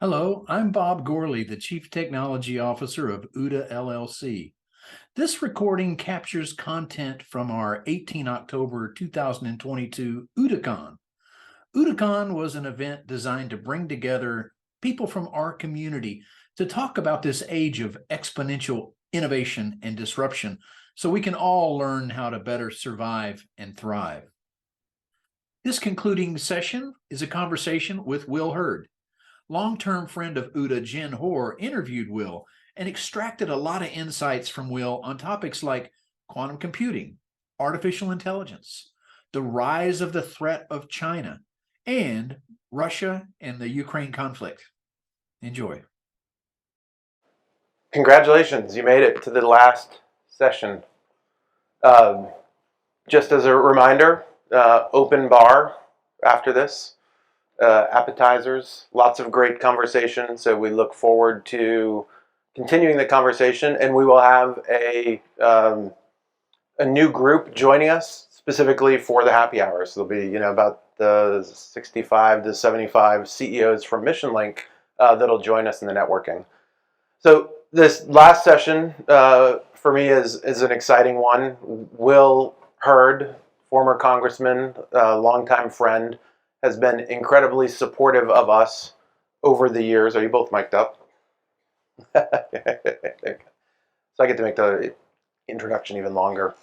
Hello, I'm Bob Gorley, the Chief Technology Officer of OODA LLC. This recording captures content from our 18 October 2022 OODAcon. OODAcon was an event designed to bring together people from our community to talk about this age of exponential innovation and disruption so we can all learn how to better survive and thrive. This concluding session is a conversation with Will Hurd. Long-term friend of OODA, Jen Hoare, interviewed Will and extracted a lot of insights from Will on topics like quantum computing, artificial intelligence, the rise of the threat of China, and Russia and the Ukraine conflict. Enjoy. Congratulations, you made it to the last session. Just as a reminder, open bar after this. Appetizers, lots of great conversation, so we look forward to continuing the conversation, and we will have a new group joining us specifically for the happy hour. So there'll be about the 65 to 75 CEOs from MissionLink that'll join us in the networking. So this last session for me is an exciting one. Will Hurd, former congressman, longtime friend, has been incredibly supportive of us over the years. Are you both mic'd up? So I get to make the introduction even longer.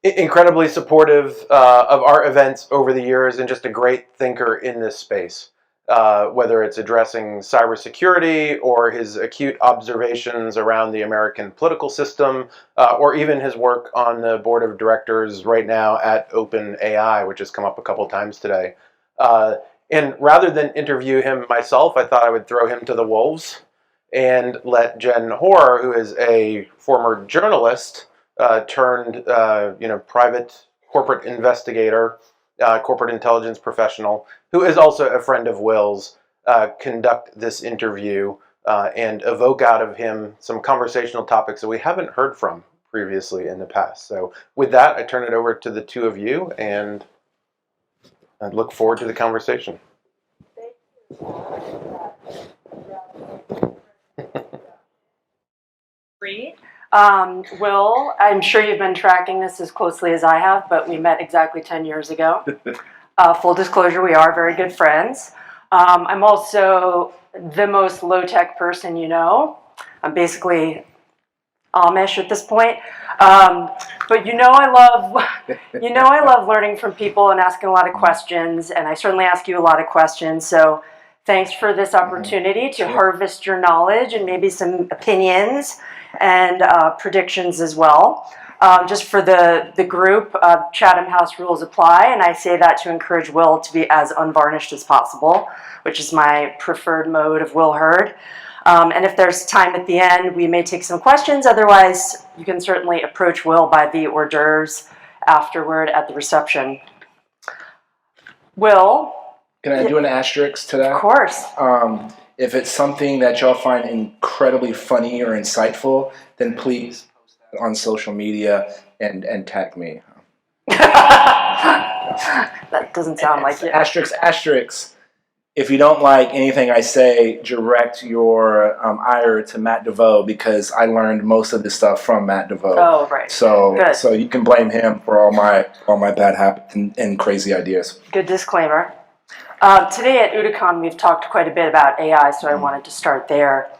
Incredibly supportive of our events over the years, and just a great thinker in this space. Whether it's addressing cybersecurity or his acute observations around the American political system, or even his work on the board of directors right now at OpenAI, which has come up a couple times today. And rather than interview him myself, I thought I would throw him to the wolves and let Jen Hoare, who is a former journalist turned private corporate investigator, corporate intelligence professional, who is also a friend of Will's, conduct this interview and evoke out of him some conversational topics that we haven't heard from previously in the past. So with that, I turn it over to the two of you, and I look forward to the conversation. Will, I'm sure you've been tracking this as closely as I have, but we met exactly 10 years ago. Full disclosure, we are very good friends. I'm also the most low-tech person you know. I'm basically Amish at this point. But I love learning from people and asking a lot of questions, and I certainly ask you a lot of questions. So thanks for this opportunity to harvest your knowledge and maybe some opinions and predictions as well. Just for the group, Chatham House rules apply, and I say that to encourage Will to be as unvarnished as possible, which is my preferred mode of Will Hurd. And if there's time at the end, we may take some questions. Otherwise, you can certainly approach Will by the hors d'oeuvres afterward at the reception. Will? Can I do an asterisk to that? Of course. If it's something that y'all find incredibly funny or insightful, then please post that on social media and tag me. That doesn't sound like it. Asterisk. If you don't like anything I say, direct your ire to Matt DeVoe, because I learned most of this stuff from Matt DeVoe. Oh, right. So you can blame him for all my bad habits and crazy ideas. Good disclaimer. Today at OODAcon, we've talked quite a bit about AI, so I wanted to start there.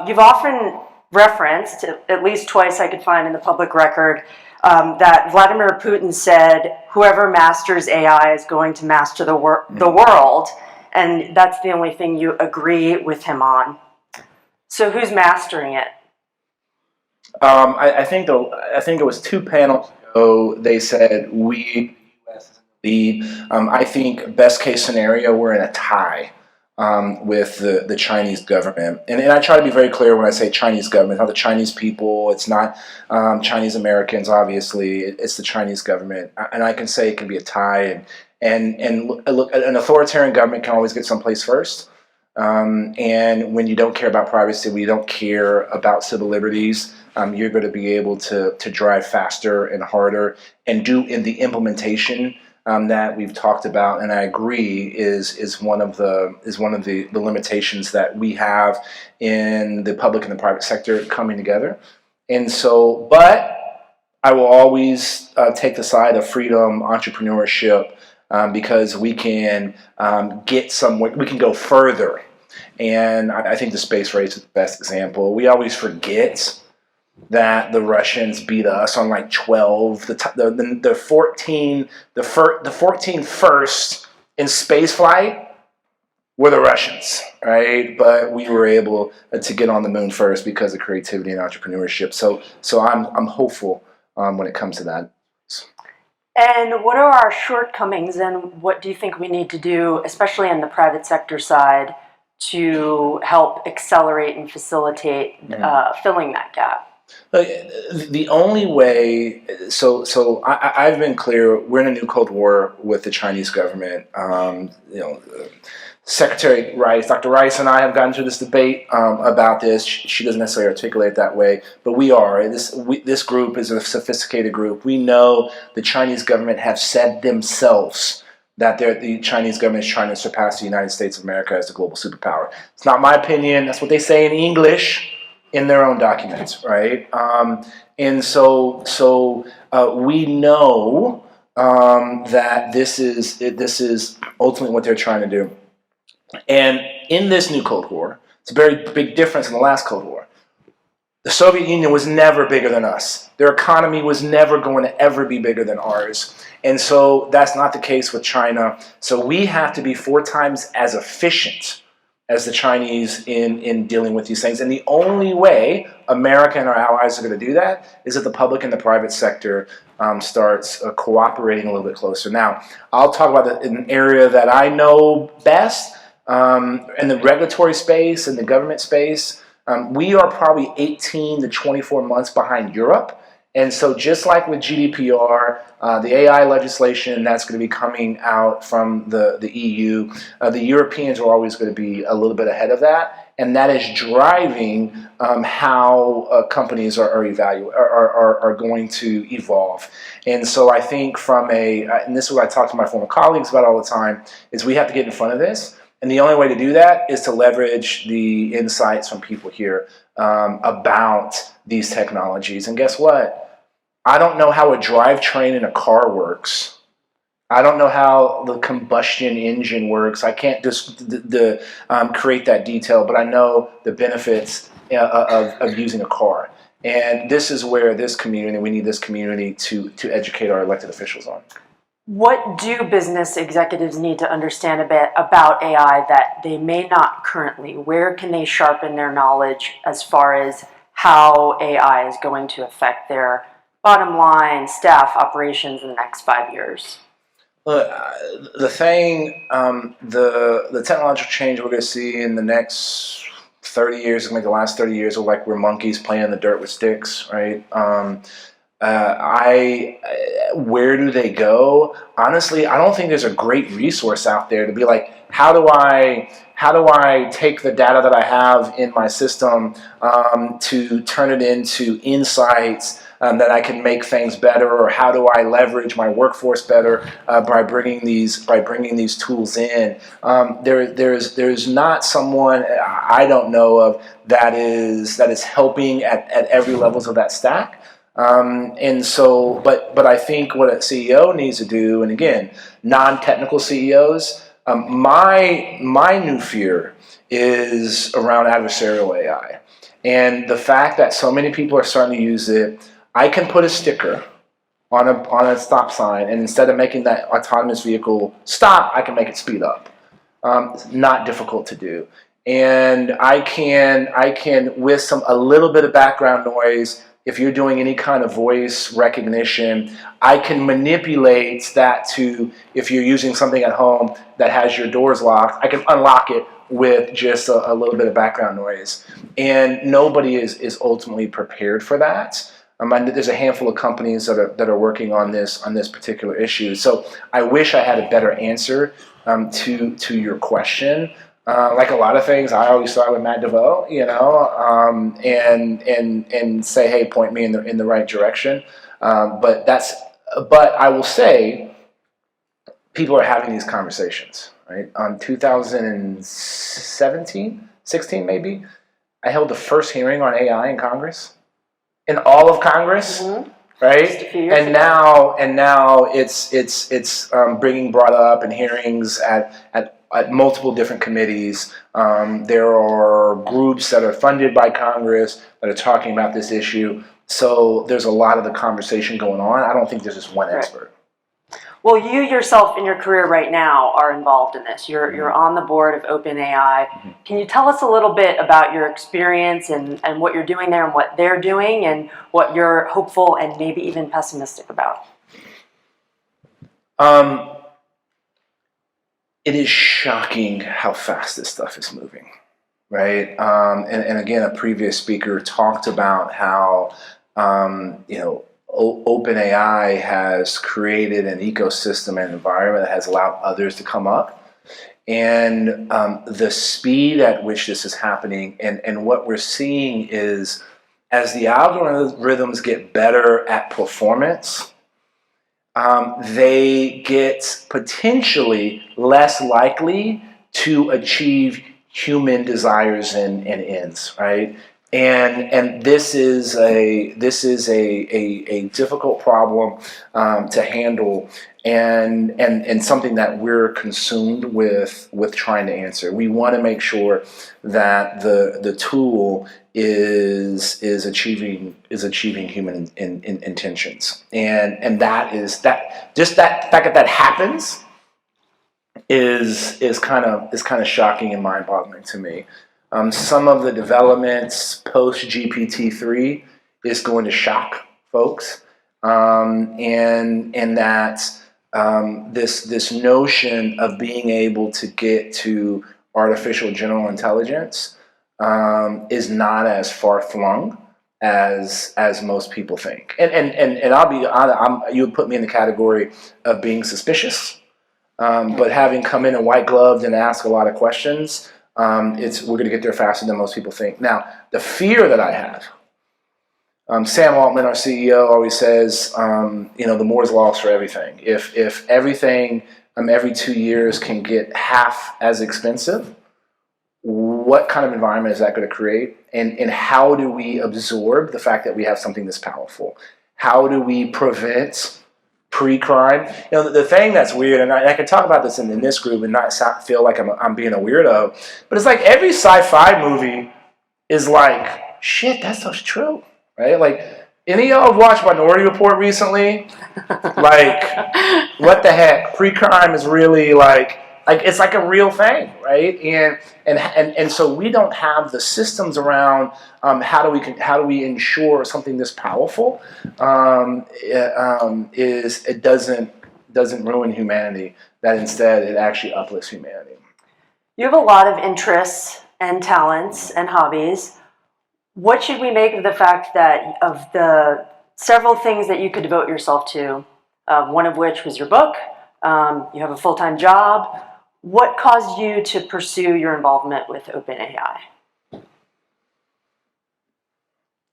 You've often referenced, at least twice I could find in the public record, that Vladimir Putin said, whoever masters AI is going to master the world, and that's the only thing you agree with him on. So who's mastering it? I think it was 2 panels ago, they said we, the U.S. is in the lead. I think best case scenario, we're in a tie with the Chinese government. And I try to be very clear when I say Chinese government. It's not the Chinese people. It's not Chinese Americans, obviously. It's the Chinese government. And I can say it can be a tie. And look, an authoritarian government can always get someplace first. And when you don't care about privacy, when you don't care about civil liberties, you're going to be able to drive faster and harder and do in the implementation that we've talked about, and I agree, is one of the limitations that we have in the public and the private sector coming together. And so, but I will always take the side of freedom, entrepreneurship, because we can get somewhere, we can go further. And I think the space race is the best example. We always forget that the Russians beat us on like 12, the 14 first in space flight were the Russians, right? But we were able to get on the moon first because of creativity and entrepreneurship. So I'm hopeful when it comes to that. And what are our shortcomings, and what do you think we need to do, especially in the private sector side, to help accelerate and facilitate filling that gap? The only way, I've been clear, we're in a new Cold War with the Chinese government. Secretary Rice, Dr. Rice and I have gotten into this debate about this. She doesn't necessarily articulate it that way, but we are. This group is a sophisticated group. We know the Chinese government have said themselves that the Chinese government is trying to surpass the United States of America as the global superpower. It's not my opinion. That's what they say in English in their own documents, right? And so we know that this is ultimately what they're trying to do. And in this new Cold War, it's a very big difference in the last Cold War. The Soviet Union was never bigger than us. Their economy was never going to ever be bigger than ours. And so that's not the case with China. So we have to be 4 times as efficient as the Chinese in dealing with these things. And the only way America and our allies are going to do that is that the public and the private sector starts cooperating a little bit closer. Now, I'll talk about an area that I know best. In the regulatory space, in the government space, we are probably 18 to 24 months behind Europe. And so just like with GDPR, the AI legislation that's going to be coming out from the EU, the Europeans are always going to be a little bit ahead of that. And that is driving how companies are going to evolve. And so I think and this is what I talk to my former colleagues about all the time, is we have to get in front of this. And the only way to do that is to leverage the insights from people here about these technologies. And guess what? I don't know how a drivetrain in a car works. I don't know how the combustion engine works. I can't just create that detail, but I know the benefits of using a car. And this is where we need this community to educate our elected officials on. What do business executives need to understand a bit about AI that they may not currently? Where can they sharpen their knowledge as far as how AI is going to affect their bottom line, staff, operations in the next 5 years? The technological change we're going to see in the next 30 years, like the last 30 years, are like we're monkeys playing in the dirt with sticks, right? Where do they go? Honestly, I don't think there's a great resource out there to be like, how do I take the data that I have in my system to turn it into insights that I can make things better, or how do I leverage my workforce better by bringing these tools in? There's not someone I don't know of that is helping at every levels of that stack. And so, but I think what a CEO needs to do, and again, non-technical CEOs, my new fear is around adversarial AI, and the fact that so many people are starting to use it. I can put a sticker on a stop sign, and instead of making that autonomous vehicle stop, I can make it speed up. Not difficult to do, and I can with a little bit of background noise. If you're doing any kind of voice recognition, I can manipulate that to, if you're using something at home that has your doors locked, I can unlock it with just a little bit of background noise. And nobody is ultimately prepared for that. There's a handful of companies that are working on this particular issue. So I wish I had a better answer to your question. Like a lot of things, I always start with Matt DeVoe, and say, hey, point me in the right direction. But I will say, people are having these conversations, right? 2016 maybe, I held the first hearing on AI in Congress, in all of Congress, right? Just a few years ago. Now it's being brought up in hearings at multiple different committees. There are groups that are funded by Congress that are talking about this issue. So there's a lot of the conversation going on. I don't think there's just one expert. Well, you yourself in your career right now are involved in this. You're on the board of OpenAI. Can you tell us a little bit about your experience and what you're doing there and what they're doing and what you're hopeful and maybe even pessimistic about? It is shocking how fast this stuff is moving, right? And again, a previous speaker talked about how, OpenAI has created an ecosystem and environment that has allowed others to come up. And the speed at which this is happening and what we're seeing is as the algorithms get better at performance, they get potentially less likely to achieve human desires and ends, right? And this is a difficult problem to handle, and something that we're consumed with trying to answer. We want to make sure that the tool is achieving human intentions, and that fact that happens is kind of shocking and mind-boggling to me. Some of the developments post GPT-3 is going to shock folks, and that this notion of being able to get to artificial general intelligence is not as far flung as most people think. And I'll be honest, you would put me in the category of being suspicious, but having come in and white gloved and ask a lot of questions. We're going to get there faster than most people think. Now, the fear that I have, Sam Altman, our CEO, always says, the Moore's law for everything. If everything every 2 years can get half as expensive, what kind of environment is that going to create? And how do we absorb the fact that we have something this powerful? How do we prevent pre-crime? The thing that's weird, and I can talk about this in this group and not feel like I'm being a weirdo, but it's like every sci-fi movie is like, shit, that's so true, right? Like, any of y'all have watched Minority Report recently? Like, what the heck? Pre-crime is really like it's like a real thing, right? And so we don't have the systems around how do we ensure something this powerful it doesn't ruin humanity, that instead it actually uplifts humanity. You have a lot of interests and talents and hobbies. What should we make of the fact that of the several things that you could devote yourself to, one of which was your book, you have a full-time job. What caused you to pursue your involvement with OpenAI?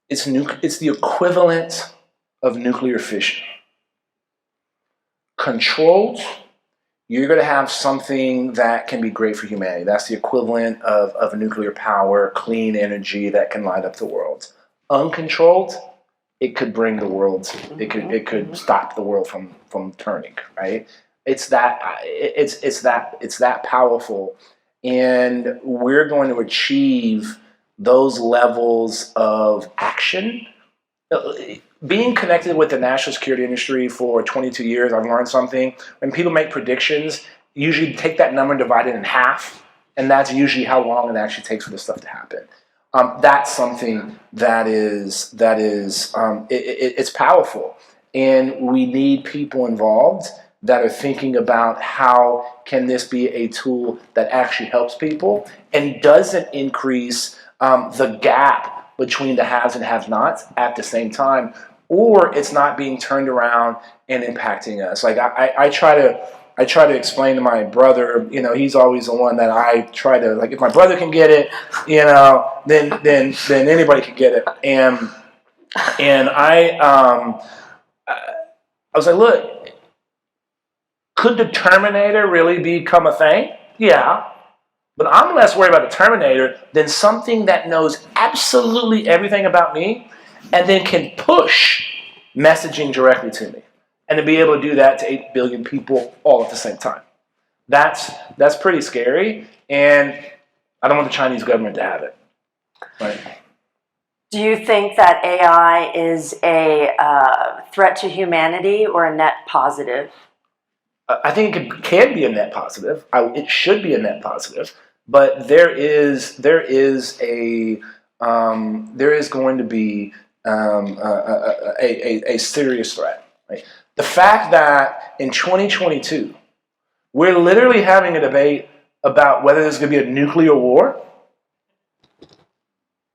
It's the equivalent of nuclear fission. Controlled, you're going to have something that can be great for humanity. That's the equivalent of nuclear power, clean energy that can light up the world. Uncontrolled, it could bring the world. It could stop the world from turning. Right? It's that powerful, and we're going to achieve those levels of action. Being connected with the national security industry for 22 years, I've learned something. When people make predictions, usually take that number and divide it in half, and that's usually how long it actually takes for this stuff to happen. That's something it's powerful, and we need people involved that are thinking about how can this be a tool that actually helps people and doesn't increase the gap between the haves and have-nots at the same time, or it's not being turned around and impacting us. Like I try to explain to my brother, he's always the one that I try to, like, if my brother can get it, then anybody can get it. And I was like, look, Could the Terminator really become a thing? Yeah. But I'm less worried about the Terminator than something that knows absolutely everything about me and then can push messaging directly to me. And to be able to do that to 8 billion people all at the same time. That's pretty scary. And I don't want the Chinese government to have it. Right. Do you think that AI is a threat to humanity or a net positive? I think it can be a net positive. It should be a net positive, but there is going to be a serious threat. Right? The fact that in 2022 we're literally having a debate about whether there's going to be a nuclear war,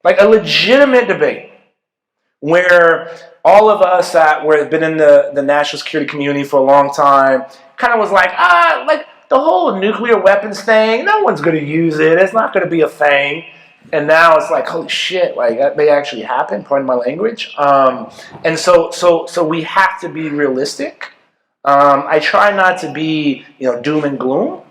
like a legitimate debate, where all of us that have been in the national security community for a long time kind of was like the whole nuclear weapons thing, no one's going to use it. It's not going to be a thing. And now it's like, holy shit, like that may actually happen, pardon my language. And so we have to be realistic. I try not to be, doom and gloom,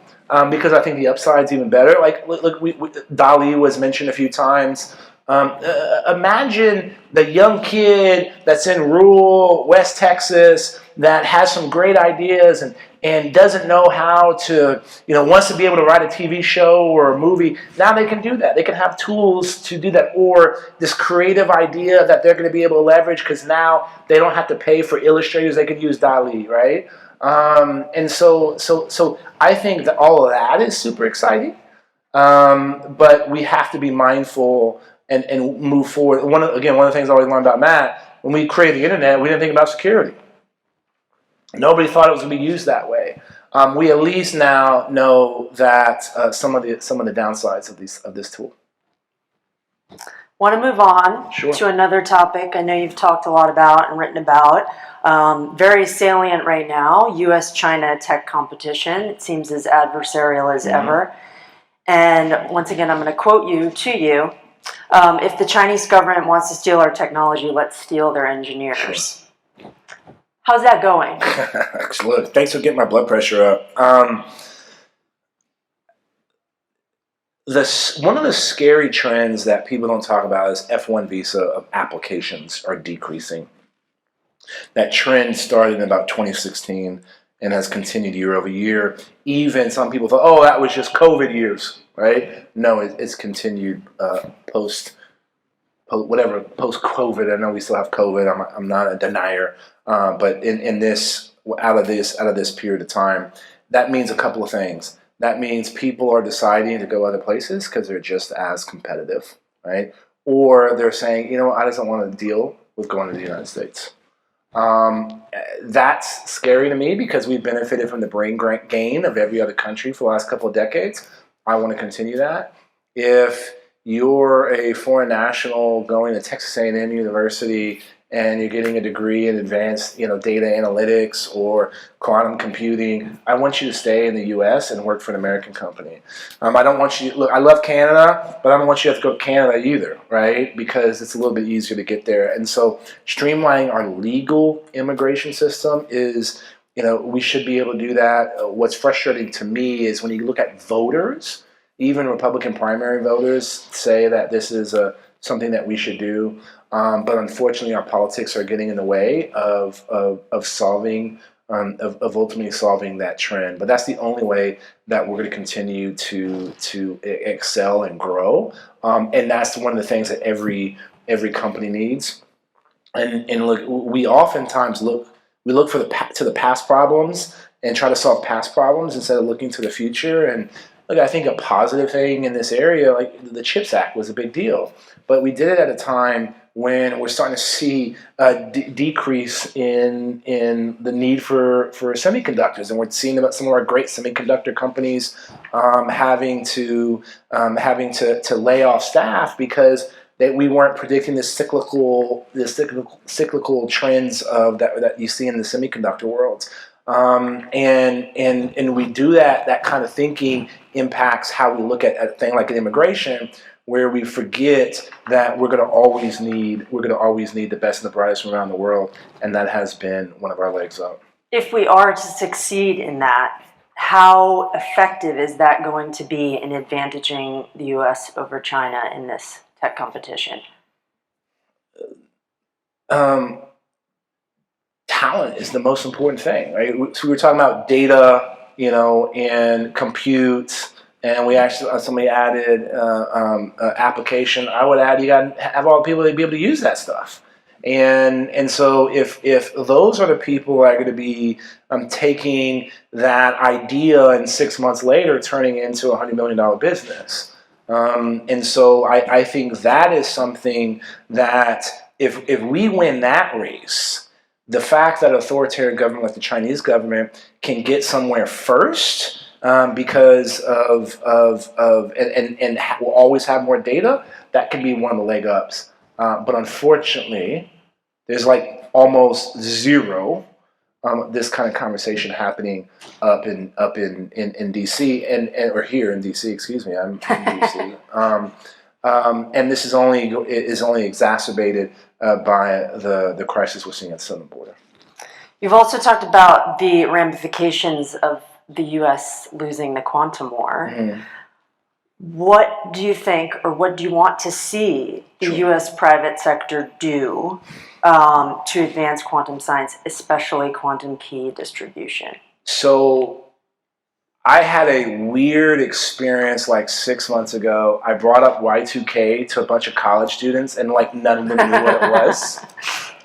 because I think the upside's even better. Like, look, Dali was mentioned a few times. Imagine the young kid that's in rural West Texas that has some great ideas and doesn't know how to, wants to be able to write a TV show or a movie. Now they can do that. They can have tools to do that. Or this creative idea that they're going to be able to leverage because now they don't have to pay for illustrators. They can use Dali, right? And so I think that all of that is super exciting. But we have to be mindful and move forward. One of the things I always learned about Matt, when we created the internet, we didn't think about security. Nobody thought it was going to be used that way. We at least now know that some of the downsides of this tool. Want to move on to another topic I know you've talked a lot about and written about. Very salient right now, U.S.-China tech competition. It seems as adversarial as ever. And once again, I'm going to quote you. If the Chinese government wants to steal our technology, let's steal their engineers. Sure. How's that going? Look, thanks for getting my blood pressure up. One of the scary trends that people don't talk about is F1 visa of applications are decreasing. That trend started in about 2016 and has continued year over year. Even some people thought, that was just COVID years, right? No, it's continued post-COVID. I know we still have COVID. I'm not a denier, but in this out of this period of time, that means a couple of things. That means people are deciding to go other places because they're just as competitive, right? Or they're saying, I just don't want to deal with going to the United States. That's scary to me because we've benefited from the brain gain of every other country for the last couple of decades. I want to continue that. If you're a foreign national going to Texas A&M University and you're getting a degree in advanced, data analytics or quantum computing, I want you to stay in the U.S. and work for an American company. I don't want you. Look, I love Canada, but I don't want you to have to go to Canada either, right? Because it's a little bit easier to get there. And so, streamlining our legal immigration system is, we should be able to do that. What's frustrating to me is when you look at voters, even Republican primary voters say that this is something that we should do. But unfortunately, our politics are getting in the way of solving, of ultimately solving that trend. But that's the only way that we're going to continue to excel and grow. And that's one of the things that every company needs. And look, we oftentimes look to the past problems and try to solve past problems instead of looking to the future. And look, I think a positive thing in this area, like the CHIPS Act, was a big deal. But we did it at a time when we're starting to see a decrease in the need for semiconductors, and we're seeing about some of our great semiconductor companies having to lay off staff because we weren't predicting the cyclical trends of that you see in the semiconductor world. And we do that kind of thinking impacts how we look at a thing like an immigration, where we forget that we're going to always need the best and the brightest from around the world, and that has been one of our legs up. If we are to succeed in that, how effective is that going to be in advantaging the U.S. over China in this tech competition? Talent is the most important thing, right? So we were talking about data, and compute, and we actually somebody added application. I would add you got to have all the people to be able to use that stuff, and so if those are the people who are going to be taking that idea and 6 months later turning into $100 million business, and so I think that is something that if we win that race, the fact that authoritarian government like the Chinese government can get somewhere first because of and will always have more data, that can be one of the leg ups. But unfortunately, there's like almost zero this kind of conversation happening up in DC and or here in DC. Excuse me, I'm in DC. And this is only exacerbated by the crisis we're seeing at the southern border. You've also talked about the ramifications of the U.S. losing the quantum war. Mm-hmm. What do you think, or what do you want to see the Sure. U.S. private sector do to advance quantum science, especially quantum key distribution? So I had a weird experience like 6 months ago. I brought up Y2K to a bunch of college students, and like none of them knew what it was.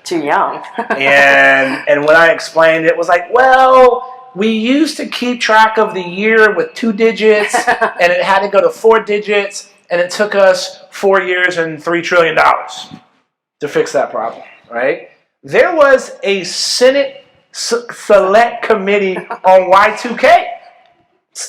Too young. and when I explained it, was like, well, we used to keep track of the year with 2 digits, and it had to go to 4 digits, and it took us 4 years and $3 trillion to fix that problem, right? There was a Senate select committee on Y2K.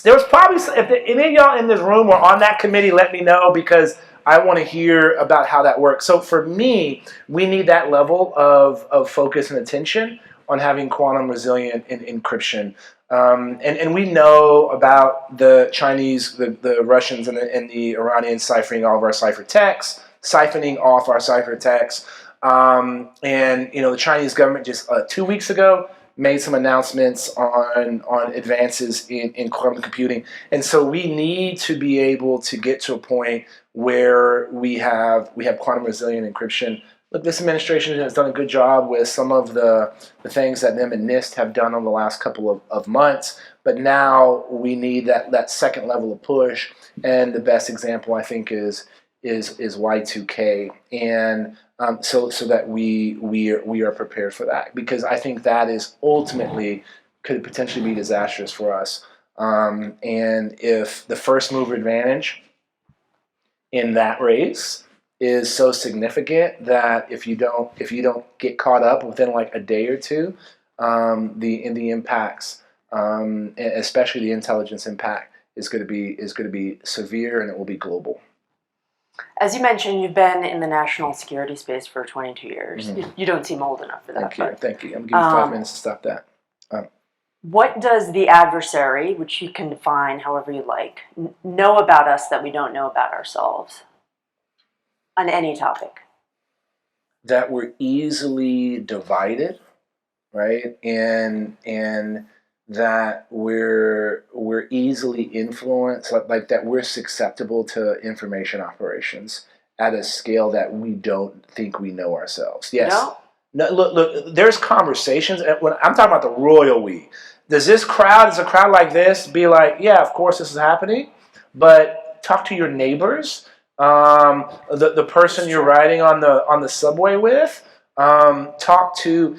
There was probably, if any of y'all in this room were on that committee, let me know, because I want to hear about how that works. So for me, we need that level of focus and attention on having quantum resilient encryption. And we know about the Chinese, the Russians, and the Iranians ciphering all of our ciphertexts, siphoning off our ciphertexts. And the Chinese government just 2 weeks ago made some announcements on advances in quantum computing. And so we need to be able to get to a point where we have quantum resilient encryption. Look, this administration has done a good job with some of the things that them and NIST have done over the last couple of months, but now we need that second level of push. And the best example, I think, is Y2K, and so that we are prepared for that, because I think that is ultimately could potentially be disastrous for us. And if the first mover advantage in that race is so significant that if you don't get caught up within like a day or two, the impacts, especially the intelligence impact, is going to be severe, and it will be global. As you mentioned, you've been in the national security space for 22 years. Mm-hmm. You don't seem old enough for that. Thank you. I'm giving you 5 minutes to stop that. What does the adversary, which you can define however you like, know about us that we don't know about ourselves on any topic? That we're easily divided, right? And that we're easily influenced, like that we're susceptible to information operations at a scale that we don't think we know ourselves. Yes. No, look, there's conversations. When I'm talking about the royal we, does a crowd like this be like, yeah, of course this is happening, but talk to your neighbors, the person you're riding on the subway with, talk to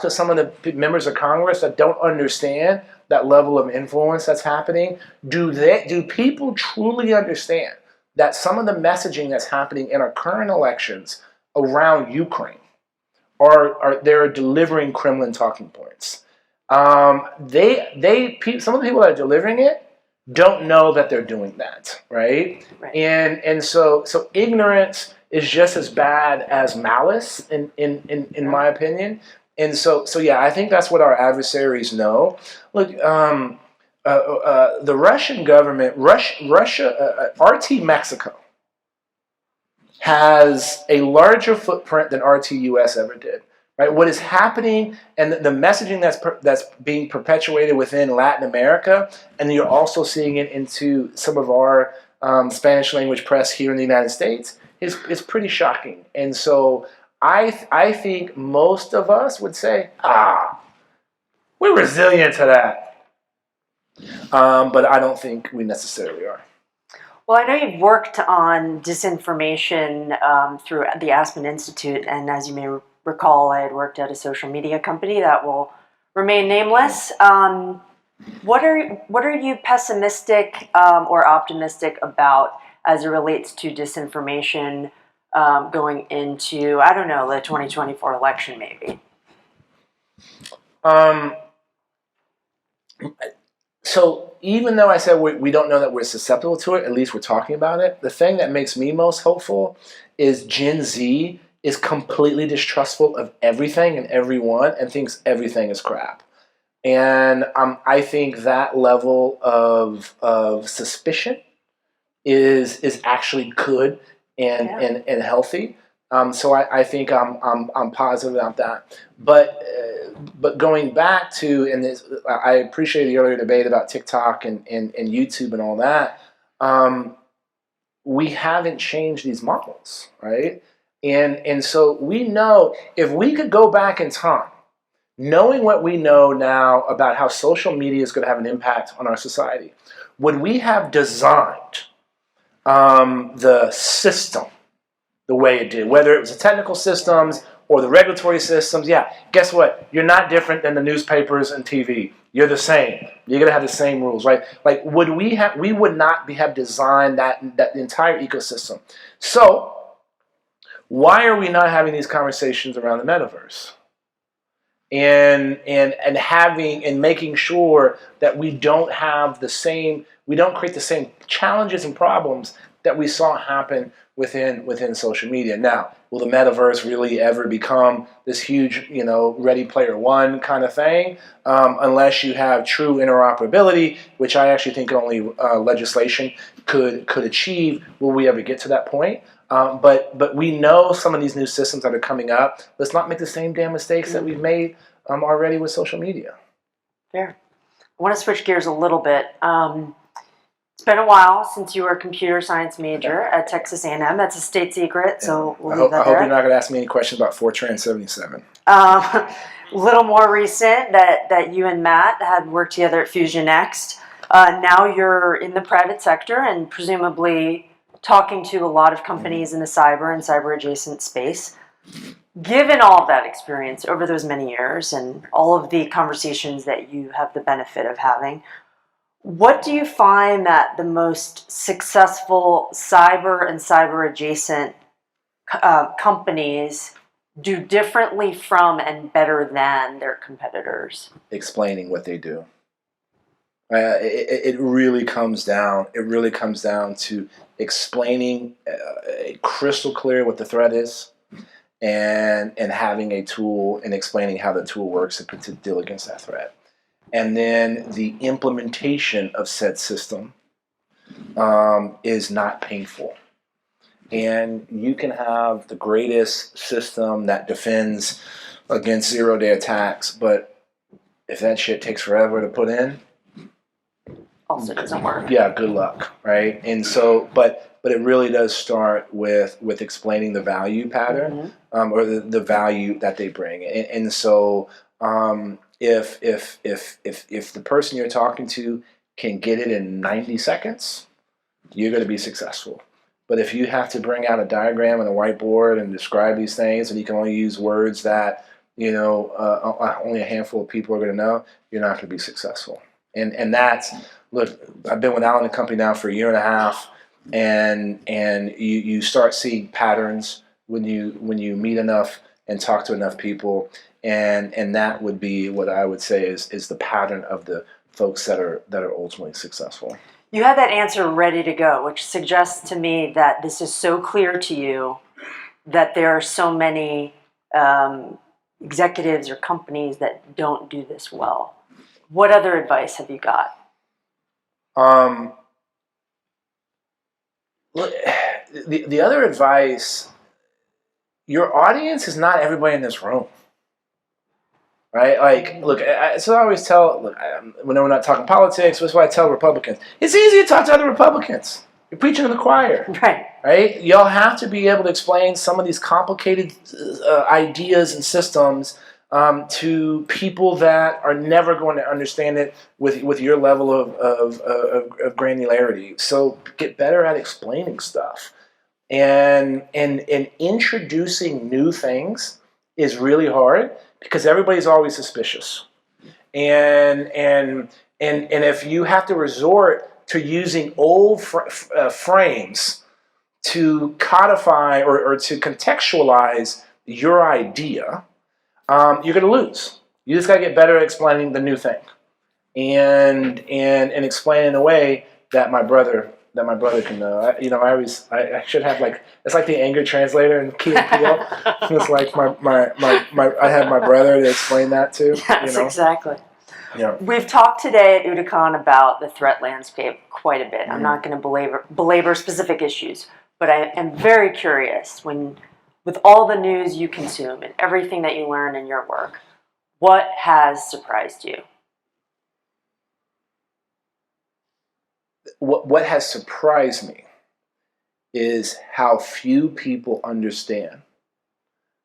some of the members of Congress that don't understand that level of influence that's happening. Do people truly understand that some of the messaging that's happening in our current elections around Ukraine they're delivering Kremlin talking points? Some of the people that are delivering it don't know that they're doing that, right? And so ignorance is just as bad as malice in my opinion. And so yeah, I think that's what our adversaries know. Look, the Russian government, Russia, RT Mexico has a larger footprint than RT US ever did. right? What is happening and the messaging that's being perpetuated within Latin America, and you're also seeing it into some of our Spanish language press here in the United States is pretty shocking. And so I think most of us would say, we're resilient to that. But I don't think we necessarily are. Well, I know you've worked on disinformation through the Aspen Institute, and as you may recall, I had worked at a social media company that will remain nameless. What are you pessimistic or optimistic about as it relates to disinformation going into, I don't know, the 2024 election maybe? So even though I said we don't know that we're susceptible to it, at least we're talking about it. The thing that makes me most hopeful is Gen Z is completely distrustful of everything and everyone and thinks everything is crap. And I think that level of suspicion is actually good and healthy. So I think I'm positive about that. But going back to, and this, I appreciate the earlier debate about TikTok and YouTube and all that. We haven't changed these models, right? And so we know if we could go back in time, knowing what we know now about how social media is going to have an impact on our society, would we have designed the system the way it did, whether it was the technical systems or the regulatory systems? Yeah, guess what? You're not different than the newspapers and TV. You're the same. You're gonna have the same rules, right? Like, would we have? We would not have designed that entire ecosystem. So, why are we not having these conversations around the metaverse? And having and making sure that we don't have the same, we don't create the same challenges and problems that we saw happen within social media. Now, will the metaverse really ever become this huge, Ready Player One kind of thing? Unless you have true interoperability, which I actually think only legislation could achieve. Will we ever get to that point? But we know some of these new systems that are coming up. Let's not make the same damn mistakes that we've made already with social media. Fair. I want to switch gears a little bit. It's been a while since you were a computer science major at Texas A&M. That's a state secret, so we'll leave that there. I hope you're not going to ask me any questions about Fortran 77. A little more recent that you and Matt had worked together at Fusion Next. Now you're in the private sector and presumably talking to a lot of companies in the cyber and cyber adjacent space. Given all of that experience over those many years and all of the conversations that you have the benefit of having, what do you find that the most successful cyber and cyber adjacent companies do differently from and better than their competitors? Explaining what they do. It really comes down. It really comes down to explaining crystal clear what the threat is, and having a tool and explaining how the tool works to deal against that threat. And then the implementation of said system is not painful. And you can have the greatest system that defends against zero-day attacks, but if that shit takes forever to put in, Also doesn't work. yeah, good luck, right? And so, but it really does start with explaining the value pattern, or the value that they bring. And so, if the person you're talking to can get it in 90 seconds, you're going to be successful. But if you have to bring out a diagram and a whiteboard and describe these things, and you can only use words that only a handful of people are going to know, you're not going to be successful. And that's, look, I've been with Alan & Company now for a year and a half, and you start seeing patterns when you meet enough and talk to enough people, and that would be what I would say is the pattern of the folks that are ultimately successful. You had that answer ready to go, which suggests to me that this is so clear to you that there are so many executives or companies that don't do this well. What other advice have you got? The other advice, your audience is not everybody in this room. right? Like, look, so I always tell, look, when we're not talking politics, that's why I tell Republicans, it's easy to talk to other Republicans. You're preaching to the choir, Right. right? Y'all have to be able to explain some of these complicated ideas and systems to people that are never going to understand it with your level of granularity. So get better at explaining stuff. And introducing new things is really hard because everybody's always suspicious. And if you have to resort to using old frames to codify or to contextualize your idea, you're going to lose. You just got to get better at explaining the new thing, and explain in a way that my brother can know. I should have, like, it's like the anger translator in Key and Peele. It's like I have my brother to explain that to. Yes, exactly. Yeah. We've talked today at OODAcon about the threat landscape quite a bit. I'm not going to belabor specific issues, but I am very curious, with all the news you consume and everything that you learn in your work, what has surprised you? What has surprised me is how few people understand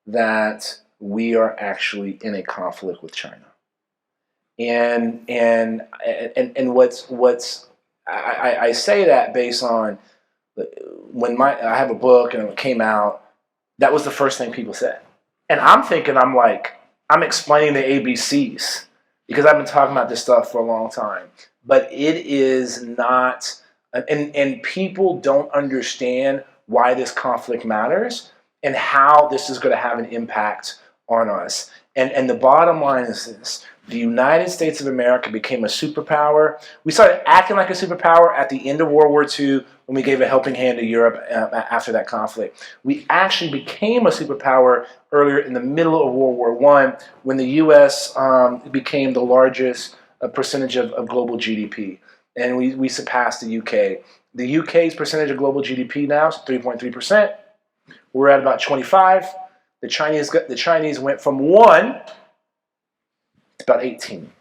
that we are actually in a conflict with China. And what's I say that based on when I have a book and it came out, that was the first thing people said. And I'm thinking, I'm explaining the ABCs because I've been talking about this stuff for a long time. But it is not, and people don't understand why this conflict matters and how this is going to have an impact on us. And the bottom line is this: the United States of America became a superpower. We started acting like a superpower at the end of World War II when we gave a helping hand to Europe after that conflict. We actually became a superpower earlier in the middle of World War I when the U.S. Became the largest percentage of global GDP. And we surpassed the UK. The UK's percentage of global GDP now is 3.3%. We're at about 25. The Chinese went from 1 to about 18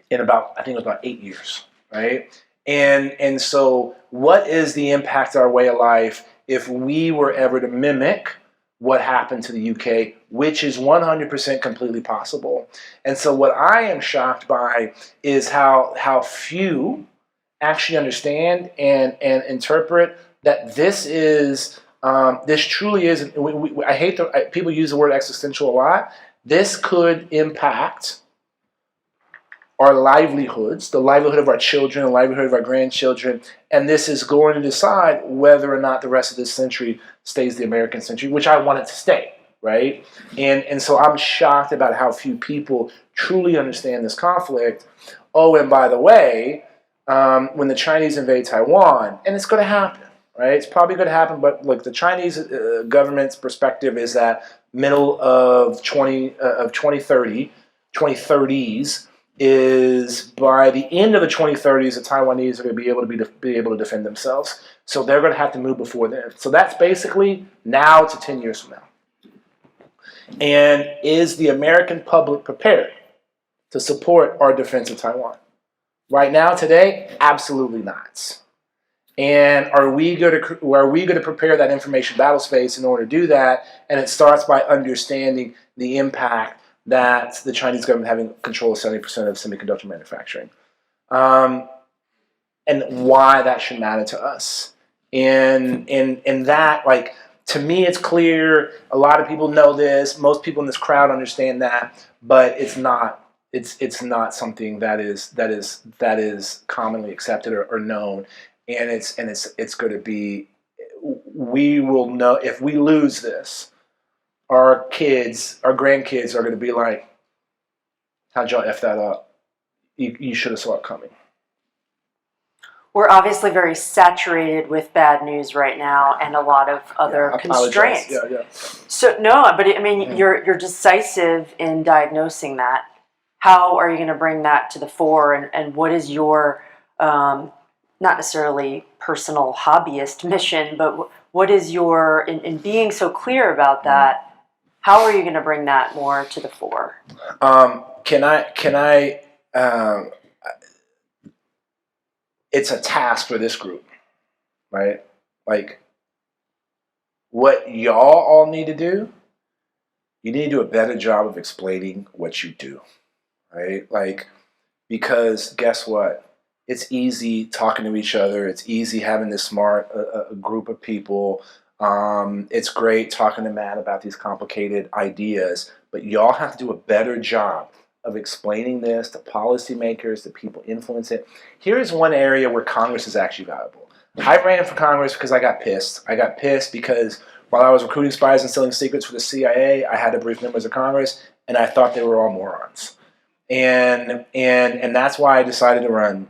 in about, I think it was about 8 years, right? And so what is the impact of our way of life if we were ever to mimic what happened to the UK, which is 100% completely possible? And so what I am shocked by is how few actually understand and interpret that this is this truly is. I hate people use the word existential a lot. This could impact our livelihoods, the livelihood of our children, the livelihood of our grandchildren, and this is going to decide whether or not the rest of this century stays the American century, which I want it to stay, right? And so I'm shocked about how few people truly understand this conflict. Oh, and by the way, when the Chinese invade Taiwan, and it's going to happen, right? It's probably going to happen, but look, the Chinese government's perspective is that middle of 2030s is by the end of the 2030s, the Taiwanese are going to be able to defend themselves. So they're going to have to move before then. So that's basically now to 10 years from now. And is the American public prepared to support our defense of Taiwan? Right now, today, absolutely not. And are we going to prepare that information battle space in order to do that? And it starts by understanding the impact that the Chinese government having control of 70% of semiconductor manufacturing, and why that should matter to us. And that, like, to me, it's clear. A lot of people know this. Most people in this crowd understand that, but it's not. It's not something that is commonly accepted or known. And it's going to be. We will know if we lose this. Our kids, our grandkids are going to be like, how'd y'all F that up? You should have saw it coming. We're obviously very saturated with bad news right now and a lot of other constraints. Yeah. So, no, but I mean, you're decisive in diagnosing that. How are you going to bring that to the fore? And what is your, not necessarily personal hobbyist mission, but what is your, in being so clear about that, How are you going to bring that more to the fore? It's a task for this group, right? Like, what y'all all need to do, you need to do a better job of explaining what you do, right? Like, because guess what? It's easy talking to each other. It's easy having this smart a group of people. It's great talking to Matt about these complicated ideas, but y'all have to do a better job of explaining this to policymakers, to people influence it. Here's one area where Congress is actually valuable. I ran for Congress because I got pissed. I got pissed because while I was recruiting spies and selling secrets for the CIA, I had to brief members of Congress, and I thought they were all morons. And that's why I decided to run.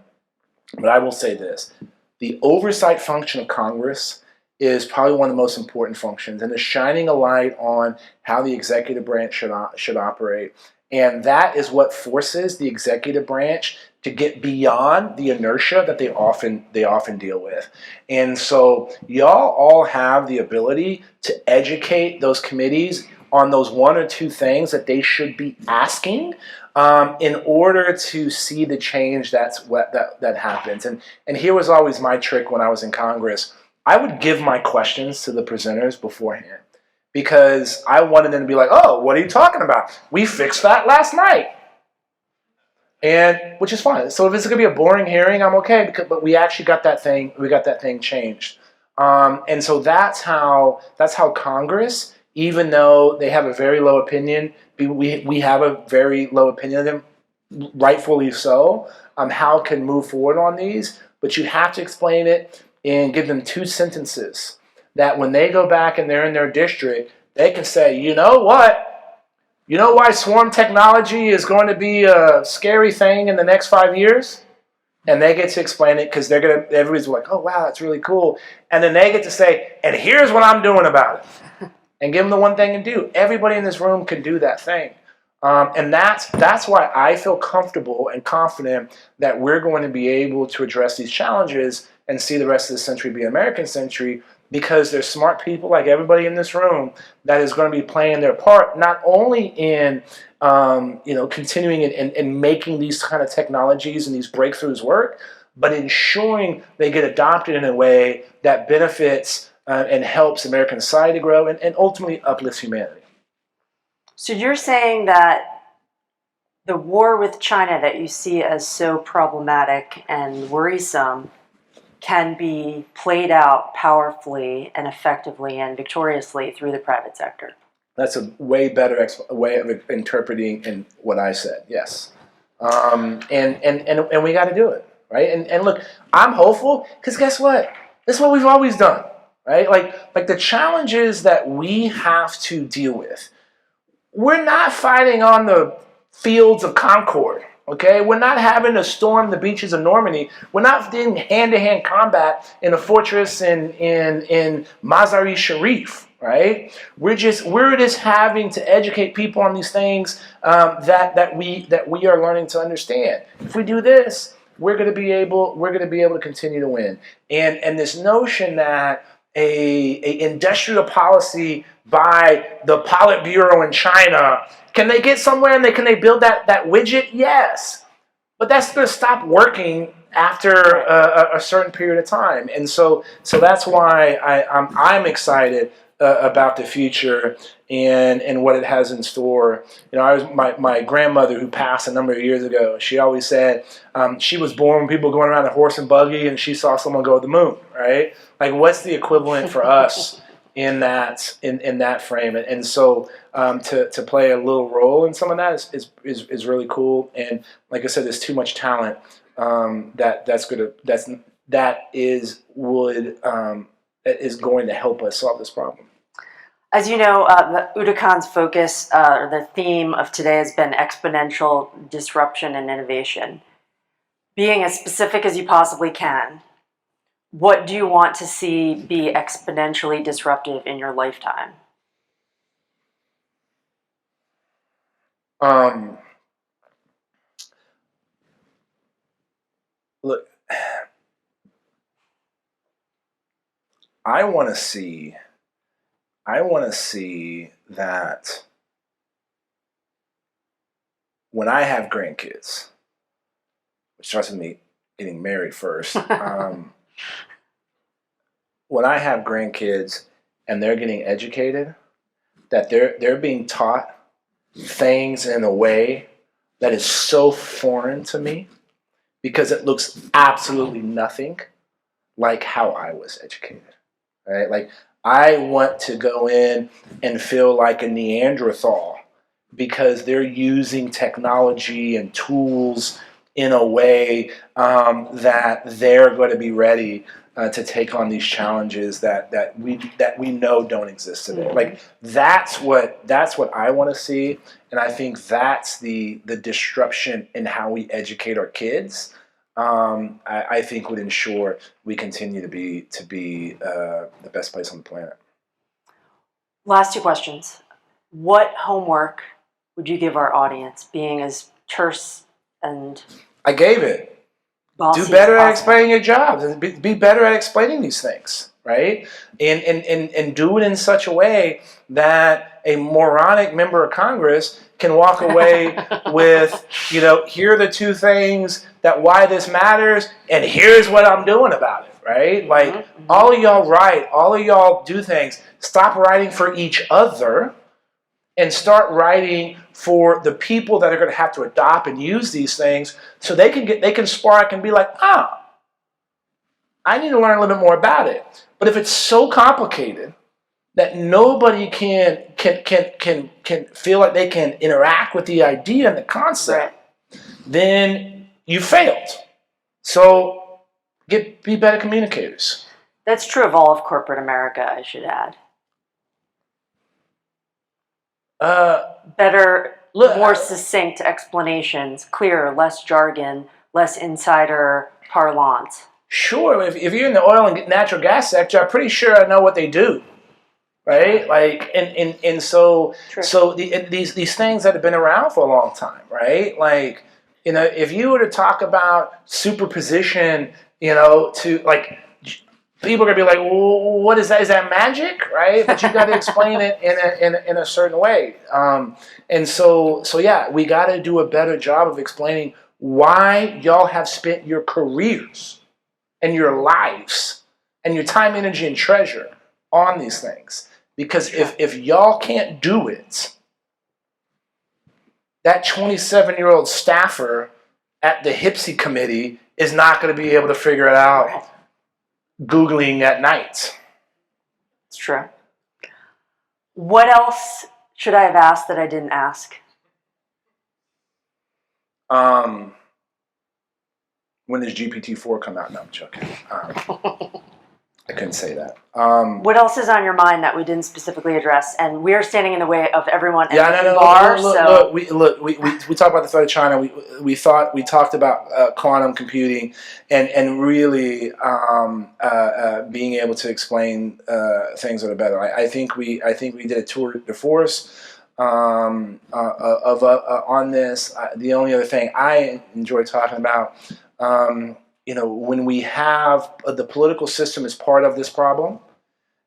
But I will say this: the oversight function of Congress is probably one of the most important functions, and is shining a light on how the executive branch should operate. And that is what forces the executive branch to get beyond the inertia that they often deal with. And so y'all all have the ability to educate those committees on those one or two things that they should be asking in order to see the change that happens. And here was always my trick when I was in Congress. I would give my questions to the presenters beforehand because I wanted them to be like, "Oh, what are you talking about? We fixed that last night." And which is fine. So if it's going to be a boring hearing, I'm okay. But we actually got that thing changed. And so that's how Congress, even though they have a very low opinion, we have a very low opinion of them, rightfully so. How can move forward on these? But you have to explain it and give them 2 sentences that when they go back and they're in their district, they can say, "You know what? You know why swarm technology is going to be a scary thing in the next 5 years?" And they get to explain it because everybody's like, "Oh, wow, that's really cool." And then they get to say, "And here's what I'm doing about it." And give them the one thing to do. Everybody in this room can do that thing. And that's why I feel comfortable and confident that we're going to be able to address these challenges and see the rest of the century be an American century, because there's smart people like everybody in this room that is going to be playing their part, not only in continuing and making these kind of technologies and these breakthroughs work, but ensuring they get adopted in a way that benefits and helps American society grow and ultimately uplifts humanity. So you're saying that the war with China that you see as so problematic and worrisome can be played out powerfully and effectively and victoriously through the private sector. That's a way better way of interpreting in what I said. Yes, and we got to do it, right? And look, I'm hopeful because guess what? This is what we've always done, right? Like the challenges that we have to deal with. We're not fighting on the fields of Concord. Okay, we're not having to storm the beaches of Normandy. We're not doing hand-to-hand combat in a fortress in Mazar-i Sharif, right? We're just having to educate people on these things that we are learning to understand. If we do this, we're going to be able to continue to win. And this notion that a industrial policy by the Politburo in China, can they get somewhere and can they build that widget? Yes, but that's going to stop working after a certain period of time. And so that's why I'm excited about the future and what it has in store. My grandmother, who passed a number of years ago, she always said she was born when people going around a horse and buggy and she saw someone go to the moon, right? Like, what's the equivalent for us in that frame? And so to play a little role in some of that is really cool. And like I said, there's too much talent that is going to help us solve this problem. As you know, the OODAcon's focus, or the theme of today, has been exponential disruption and innovation. Being as specific as you possibly can, what do you want to see be exponentially disruptive in your lifetime? Look, I want to see that when I have grandkids, which starts with me getting married first, when I have grandkids and they're getting educated, that they're being taught things in a way that is so foreign to me because it looks absolutely nothing like how I was educated, right? Like, I want to go in and feel like a Neanderthal because they're using technology and tools in a way that they're going to be ready to take on these challenges that we know don't exist today. Mm-hmm. Like, that's what I want to see, and I think that's the disruption in how we educate our kids. I think would ensure we continue to be the best place on the planet. Last two questions. What homework would you give our audience, being as terse and I gave it. bossy Do better as at possible? explaining your jobs and be better at explaining these things, right? And do it in such a way that a moronic member of Congress can walk away with, here are the two things that why this matters, and here's what I'm doing about it, right? Like, all of y'all write, all of y'all do things. Stop writing for each other and start writing for the people that are going to have to adopt and use these things, so they can spark and be like, I need to learn a little bit more about it. But if it's so complicated that nobody can feel like they can interact with the idea and the concept, then you failed. So be better communicators. That's true of all of corporate America, I should add. More succinct explanations, clearer, less jargon, less insider parlance. Sure, if you're in the oil and natural gas sector, I'm pretty sure I know what they do, right? Like, and so these things that have been around for a long time, right? Like, if you were to talk about superposition, to like, people are gonna be like, well, what is that? Is that magic, right? But you got to explain it in a certain way. And so yeah, we got to do a better job of explaining why y'all have spent your careers and your lives and your time, energy, and treasure on these things. Because if y'all can't do it, that 27-year-old staffer at the HPSI committee is not going to be able to figure it out Googling at night. It's true. What else should I have asked that I didn't ask? When does GPT-4 come out? No, I'm joking. I couldn't say that. What else is on your mind that we didn't specifically address? And we are standing in the way of everyone at the bar. We talked about the threat of China. We talked about quantum computing and really being able to explain things that are better. I think we did a tour de force on this. The only other thing I enjoy talking about. When we have the political system as part of this problem,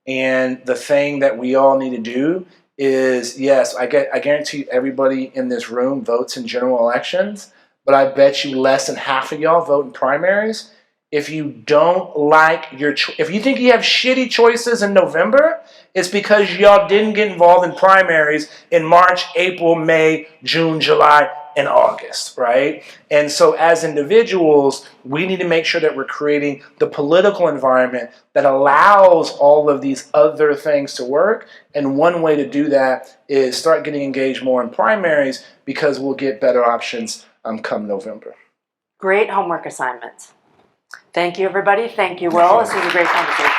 and the thing that we all need to do is, yes, I guarantee everybody in this room votes in general elections, but I bet you less than half of y'all vote in primaries. If you don't like if you think you have shitty choices in November, it's because y'all didn't get involved in primaries in March, April, May, June, July, and August, right? And so as individuals, we need to make sure that we're creating the political environment that allows all of these other things to work. And one way to do that is start getting engaged more in primaries, because we'll get better options come November. Great homework assignments. Thank you, everybody. Thank you, Will. This was a great conversation.